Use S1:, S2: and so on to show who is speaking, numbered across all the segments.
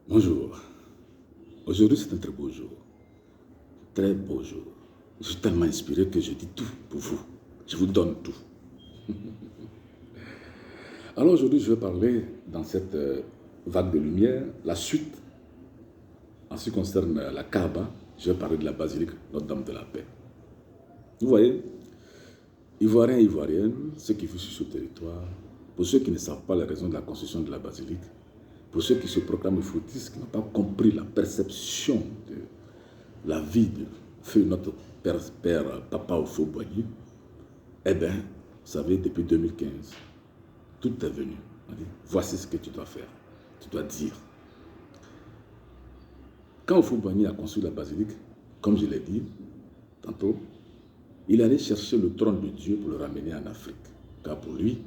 S1: Bonjour. Aujourd'hui, c'est un très beau jour. Très beau jour. Je suis tellement inspiré que je dis tout pour vous. Je vous donne tout. Alors aujourd'hui, je vais parler dans cette vague de lumière, la suite, en ce qui concerne la Kaaba, je vais parler de la basilique Notre-Dame de la Paix. Vous voyez, Ivoiriens et Ivoiriennes, ceux qui vivent sur ce territoire, pour ceux qui ne savent pas les raisons de la construction de la basilique, pour ceux qui se proclament foutistes, qui n'ont pas compris la perception de la vie de feu notre père Papa Houphouët-Boigny, eh bien, vous savez, depuis 2015, tout est venu. On dit, voici ce que tu dois faire, tu dois dire. Quand Houphouët-Boigny a construit la basilique, comme je l'ai dit tantôt, il allait chercher le trône de Dieu pour le ramener en Afrique. Car pour lui,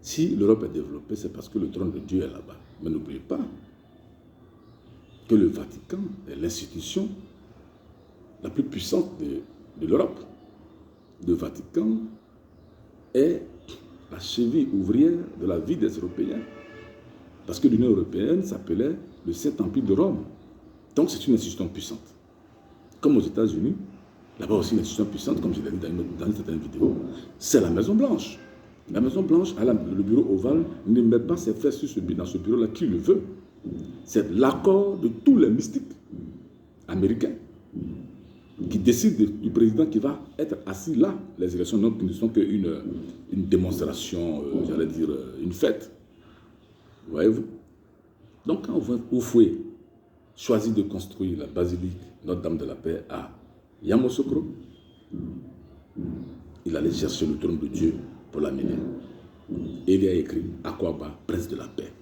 S1: si l'Europe est développée, c'est parce que le trône de Dieu est là-bas. Mais n'oubliez pas que le Vatican est l'institution la plus puissante de l'Europe. Le Vatican est la cheville ouvrière de la vie des Européens. Parce que l'Union européenne s'appelait le Saint-Empire de Rome. Donc c'est une institution puissante. Comme aux États-Unis, là-bas aussi une institution puissante, comme je l'ai dit dans une certaine vidéo, c'est la Maison Blanche. La Maison Blanche, le bureau ovale, ne met pas ses fesses dans ce bureau-là qui le veut. C'est l'accord de tous les mystiques américains qui décident du président qui va être assis là. Les élections ne sont qu'une démonstration, j'allais dire, une fête. Voyez-vous? Donc quand Houphouët choisit de construire la basilique Notre-Dame de la Paix à Yamoussoukro, il allait chercher le trône de Dieu pour l'amener. Et il y a écrit Akwaba, prince de la paix.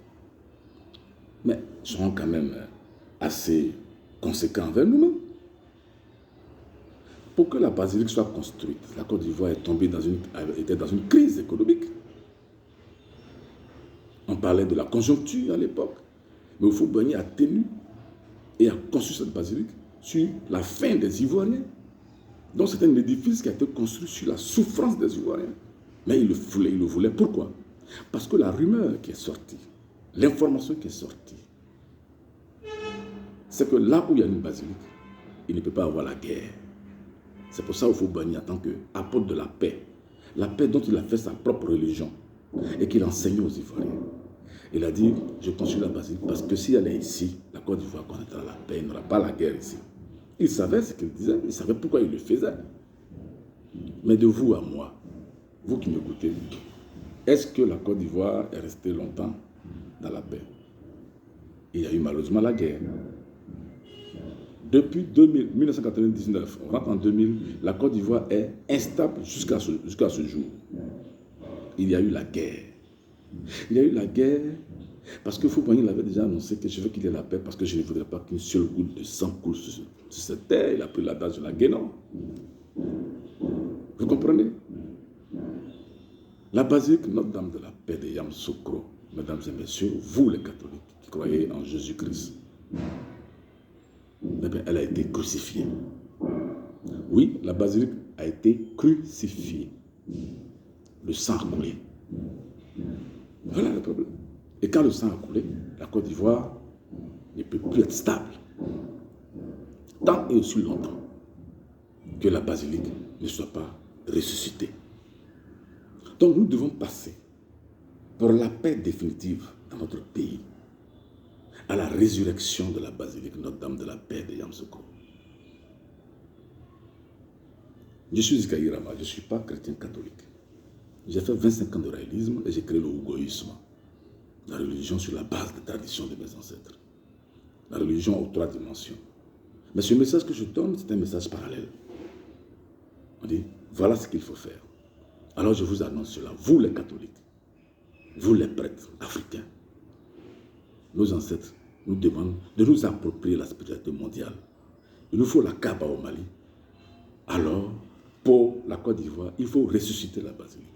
S1: Mais soyons quand même assez conséquents envers nous-mêmes. Pour que la basilique soit construite, la Côte d'Ivoire était dans une crise économique. On parlait de la conjoncture à l'époque. Mais Houphouët-Boigny a tenu et a construit cette basilique sur la faim des Ivoiriens. Donc c'est un édifice qui a été construit sur la souffrance des Ivoiriens. Mais il le voulait. Pourquoi? Parce que la rumeur qui est sortie, l'information qui est sortie, c'est que là où il y a une basilique, il ne peut pas avoir la guerre. C'est pour ça qu'il faut Houphouët-Boigny en tant qu'apôtre de la paix dont il a fait sa propre religion et qu'il enseignait aux Ivoiriens. Il a dit, je construis la basilique parce que si elle est ici, la Côte d'Ivoire connaîtra la paix, il n'y aura pas la guerre ici. Il savait ce qu'il disait, il savait pourquoi il le faisait. Mais de vous à moi, vous qui m'écoutez, est-ce que la Côte d'Ivoire est restée longtemps dans la paix? Il y a eu malheureusement la guerre. Depuis 1999, on rentre en 2000, la Côte d'Ivoire est instable jusqu'à ce jour. Il y a eu la guerre. Il y a eu la guerre parce que Houphouët-Boigny l'avait déjà annoncé que je veux qu'il y ait la paix parce que je ne voudrais pas qu'une seule goutte de sang coule sur cette terre. Il a pris l'adage de la Guénon. Vous comprenez? La basilique Notre-Dame de la Paix de Yamoussoukro, mesdames et messieurs, vous les catholiques qui croyez en Jésus-Christ, eh bien, elle a été crucifiée. Oui, la basilique a été crucifiée. Le sang a coulé. Voilà le problème. Et quand le sang a coulé, la Côte d'Ivoire ne peut plus être stable. Tant et aussi longtemps que la basilique ne soit pas ressuscitée. Donc nous devons passer pour la paix définitive dans notre pays à la résurrection de la basilique Notre-Dame de la Paix de Yamoussoukro. Je suis Ikaï Rama, je ne suis pas chrétien catholique. J'ai fait 25 ans de réalisme et j'ai créé le ougoïsme, la religion sur la base des traditions de mes ancêtres. La religion aux 3 dimensions. Mais ce message que je donne, c'est un message parallèle. On dit, voilà ce qu'il faut faire. Alors je vous annonce cela, vous les catholiques, vous les prêtres africains, nos ancêtres nous demandent de nous approprier la spiritualité mondiale. Il nous faut la Kaaba au Mali. Alors, pour la Côte d'Ivoire, il faut ressusciter la basilique.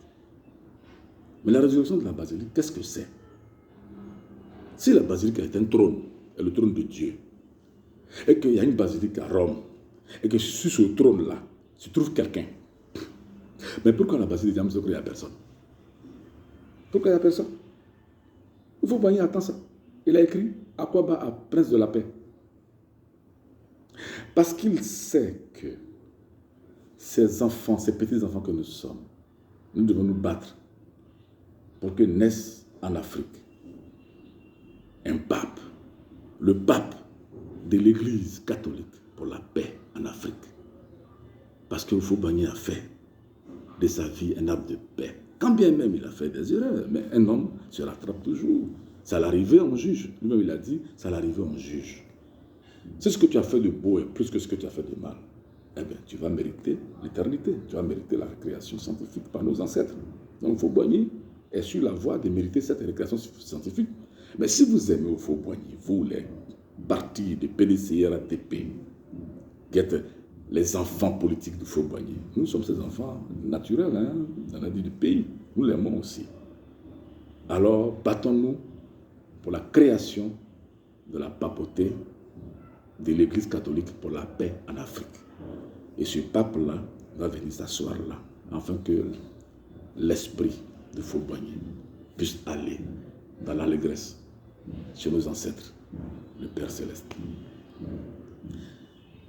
S1: Mais la résurrection de la basilique, qu'est-ce que c'est? Si la basilique est un trône, est le trône de Dieu, et qu'il y a une basilique à Rome, et que sur ce trône-là se trouve quelqu'un, mais pourquoi la basilique de Yamoussoukro, il n'y a personne? Pourquoi il n'y a personne? Houphouët-Boigny attend ça. Il a écrit Akwaba, prince de la paix. Parce qu'il sait que ces enfants, ces petits-enfants que nous sommes, nous devons nous battre pour que naisse en Afrique un pape, le pape de l'Église catholique pour la paix en Afrique. Parce que Houphouët-Boigny a fait de sa vie un arbre de paix. Quand bien même il a fait des erreurs, mais un homme se rattrape toujours. Ça l'arrivait, on juge. Lui-même il a dit, ça l'arrivait, on juge. C'est ce que tu as fait de beau et plus que ce que tu as fait de mal. Eh bien, tu vas mériter l'éternité. Tu vas mériter la récréation scientifique par nos ancêtres. Donc Houphouët-Boigny est sur la voie de mériter cette récréation scientifique. Mais si vous aimez Houphouët-Boigny, vous, les partis de PDC, RATP, qui êtes les enfants politiques de Houphouët-Boigny, nous sommes ces enfants naturels hein, dans la vie du pays. Nous l'aimons aussi. Alors, battons-nous pour la création de la papauté de l'Église catholique pour la paix en Afrique. Et ce pape-là va venir s'asseoir là, afin que l'esprit de Houphouët-Boigny puisse aller dans l'allégresse chez nos ancêtres, le Père Céleste.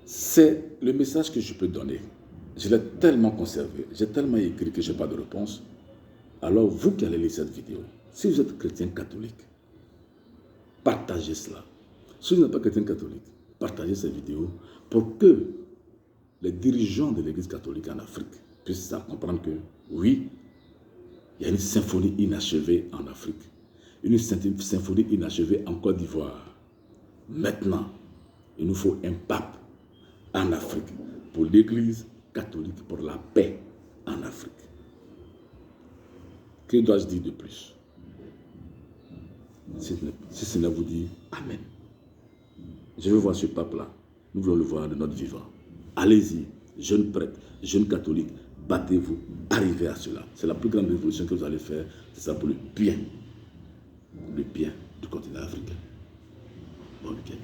S1: C'est le message que je peux donner. Je l'ai tellement conservé, j'ai tellement écrit que je n'ai pas de réponse. Alors vous qui allez lire cette vidéo, si vous êtes chrétien catholique, partagez cela. Si vous n'êtes pas chrétien catholique, partagez cette vidéo pour que les dirigeants de l'Église catholique en Afrique puissent comprendre que oui, il y a une symphonie inachevée en Afrique, une symphonie inachevée en Côte d'Ivoire. Maintenant, il nous faut un pape en Afrique pour l'Église catholique, pour la paix en Afrique. Que dois-je dire de plus? Si cela vous dit Amen. Je veux voir ce pape-là. Nous voulons le voir de notre vivant. Allez-y, jeunes prêtres, jeunes catholiques, battez-vous, arrivez à cela. C'est la plus grande révolution que vous allez faire. C'est ça pour le bien du continent africain. Bon week-end.